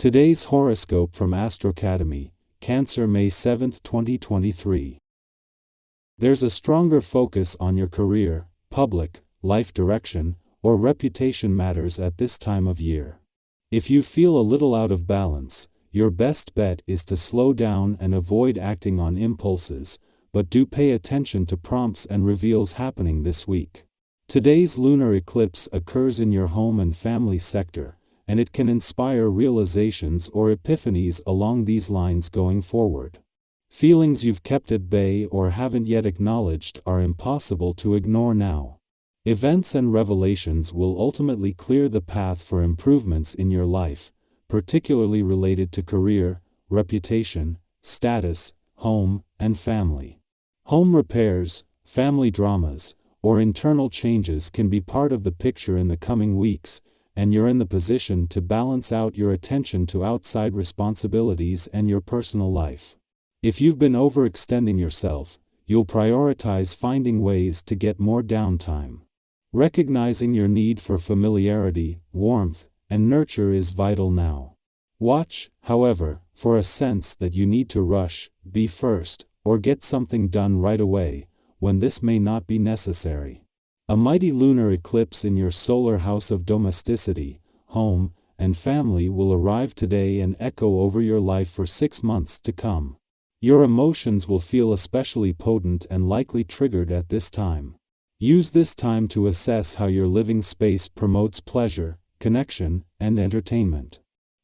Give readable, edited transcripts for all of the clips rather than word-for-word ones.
Today's horoscope from Astrocademy, Cancer, May 7, 2023. There's a stronger focus on your career, public, life direction, or reputation matters at this time of year. If you feel a little out of balance, your best bet is to slow down and avoid acting on impulses, but do pay attention to prompts and reveals happening this week. Today's lunar eclipse occurs in your home and family sector, and it can inspire realizations or epiphanies along these lines going forward. Feelings you've kept at bay or haven't yet acknowledged are impossible to ignore now. Events and revelations will ultimately clear the path for improvements in your life, particularly related to career, reputation, status, home, and family. Home repairs, family dramas, or internal changes can be part of the picture in the coming weeks, and you're in the position to balance out your attention to outside responsibilities and your personal life. If you've been overextending yourself, you'll prioritize finding ways to get more downtime. Recognizing your need for familiarity, warmth, and nurture is vital now. Watch, however, for a sense that you need to rush, be first, or get something done right away, when this may not be necessary. A mighty lunar eclipse in your solar house of domesticity, home, and family will arrive today and echo over your life for 6 months to come. Your emotions will feel especially potent and likely triggered at this time. Use this time to assess how your living space promotes pleasure, connection, and entertainment.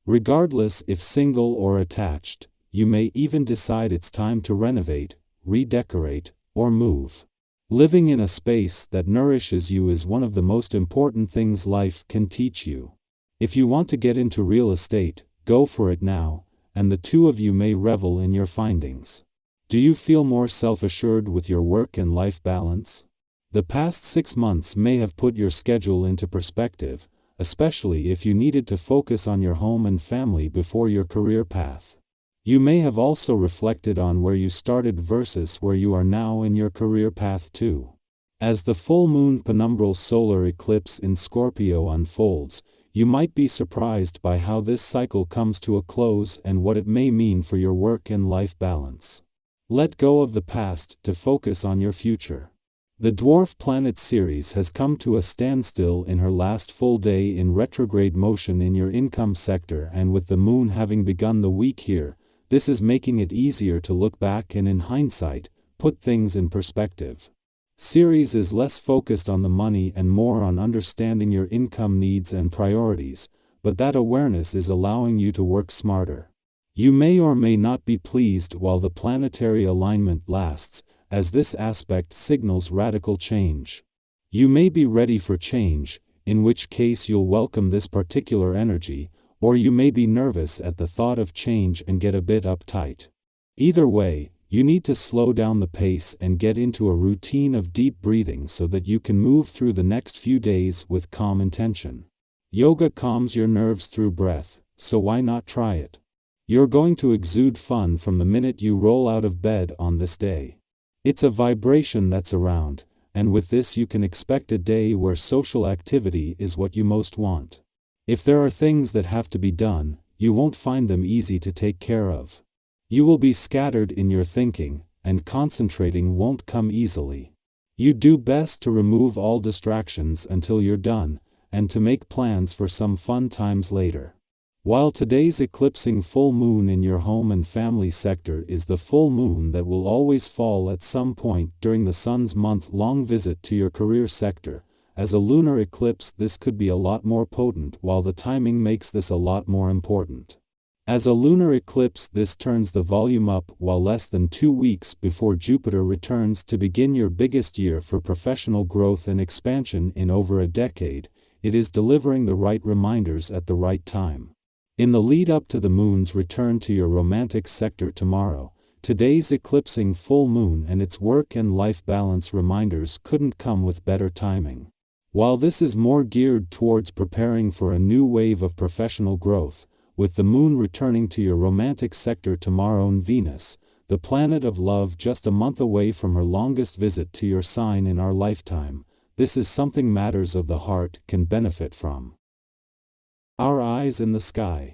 Regardless if single or attached, you may even decide it's time to renovate, redecorate, or move. Living in a space that nourishes you is one of the most important things life can teach you. If you want to get into real estate, go for it now, and the two of you may revel in your findings. Do you feel more self-assured with your work and life balance? The past 6 months may have put your schedule into perspective, especially if you needed to focus on your home and family before your career path. You may have also reflected on where you started versus where you are now in your career path too. As the full moon penumbral solar eclipse in Scorpio unfolds, you might be surprised by how this cycle comes to a close and what it may mean for your work and life balance. Let go of the past to focus on your future. The dwarf planet Ceres has come to a standstill in her last full day in retrograde motion in your income sector, and with the moon having begun the week here, this is making it easier to look back and, in hindsight, put things in perspective. Ceres is less focused on the money and more on understanding your income needs and priorities, but that awareness is allowing you to work smarter. You may or may not be pleased while the planetary alignment lasts, as this aspect signals radical change. You may be ready for change, in which case you'll welcome this particular energy, or you may be nervous at the thought of change and get a bit uptight. Either way, you need to slow down the pace and get into a routine of deep breathing so that you can move through the next few days with calm intention. Yoga calms your nerves through breath, so why not try it? You're going to exude fun from the minute you roll out of bed on this day. It's a vibration that's around, and with this you can expect a day where social activity is what you most want. If there are things that have to be done, you won't find them easy to take care of. You will be scattered in your thinking, and concentrating won't come easily. You do best to remove all distractions until you're done, and to make plans for some fun times later. While today's eclipsing full moon in your home and family sector is the full moon that will always fall at some point during the sun's month-long visit to your career sector, as a lunar eclipse this could be a lot more potent, while the timing makes this a lot more important. As a lunar eclipse this turns the volume up while less than 2 weeks before Jupiter returns to begin your biggest year for professional growth and expansion in over a decade. It is delivering the right reminders at the right time. In the lead up to the moon's return to your romantic sector tomorrow, today's eclipsing full moon and its work and life balance reminders couldn't come with better timing. While this is more geared towards preparing for a new wave of professional growth, with the moon returning to your romantic sector tomorrow and Venus, the planet of love, just a month away from her longest visit to your sign in our lifetime, this is something matters of the heart can benefit from. Our eyes in the sky.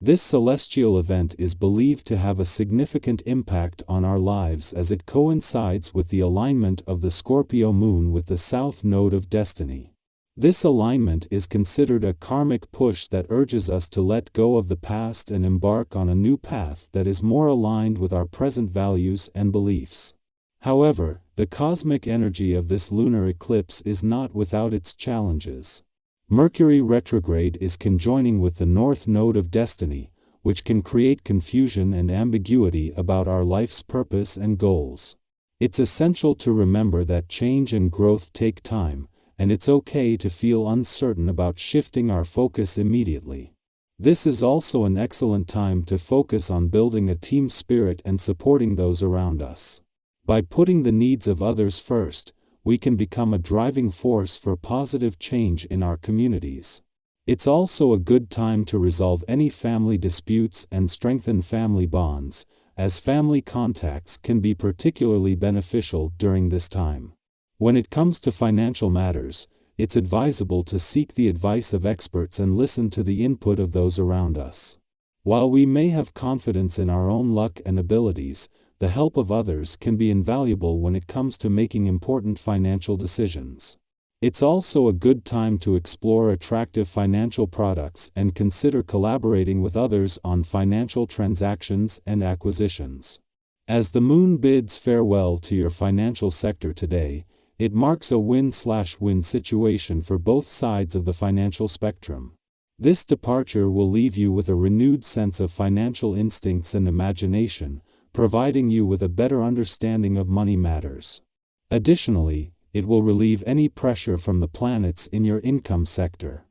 This celestial event is believed to have a significant impact on our lives as it coincides with the alignment of the Scorpio moon with the south node of destiny. This alignment is considered a karmic push that urges us to let go of the past and embark on a new path that is more aligned with our present values and beliefs. However, the cosmic energy of this lunar eclipse is not without its challenges. Mercury retrograde is conjoining with the north node of destiny, which can create confusion and ambiguity about our life's purpose and goals. It's essential to remember that change and growth take time, and it's okay to feel uncertain about shifting our focus immediately. This is also an excellent time to focus on building a team spirit and supporting those around us. By putting the needs of others first, we can become a driving force for positive change in our communities. It's also a good time to resolve any family disputes and strengthen family bonds, as family contacts can be particularly beneficial during this time. When it comes to financial matters, it's advisable to seek the advice of experts and listen to the input of those around us. While we may have confidence in our own luck and abilities, the help of others can be invaluable when it comes to making important financial decisions. It's also a good time to explore attractive financial products and consider collaborating with others on financial transactions and acquisitions. As the moon bids farewell to your financial sector today, it marks a win-slash-win situation for both sides of the financial spectrum. This departure will leave you with a renewed sense of financial instincts and imagination, providing you with a better understanding of money matters. Additionally, it will relieve any pressure from the planets in your income sector.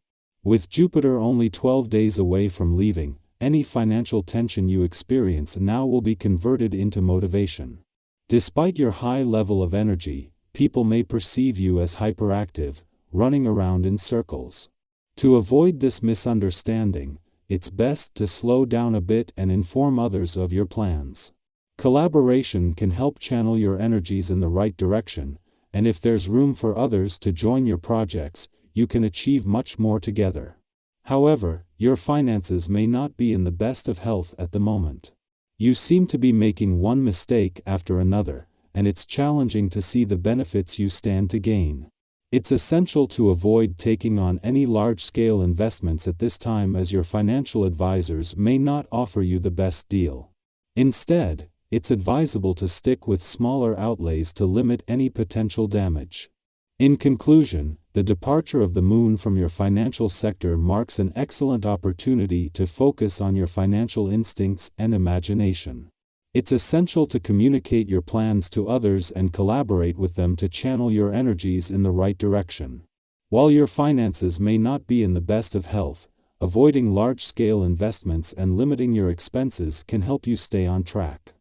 With Jupiter only 12 days away from leaving, any financial tension you experience now will be converted into motivation. Despite your high level of energy, people may perceive you as hyperactive, running around in circles. To avoid this misunderstanding, it's best to slow down a bit and inform others of your plans. Collaboration can help channel your energies in the right direction, and if there's room for others to join your projects, you can achieve much more together. However, your finances may not be in the best of health at the moment. You seem to be making one mistake after another, and it's challenging to see the benefits you stand to gain. It's essential to avoid taking on any large-scale investments at this time, as your financial advisors may not offer you the best deal. Instead, it's advisable to stick with smaller outlays to limit any potential damage. In conclusion, the departure of the moon from your financial sector marks an excellent opportunity to focus on your financial instincts and imagination. It's essential to communicate your plans to others and collaborate with them to channel your energies in the right direction. While your finances may not be in the best of health, avoiding large-scale investments and limiting your expenses can help you stay on track.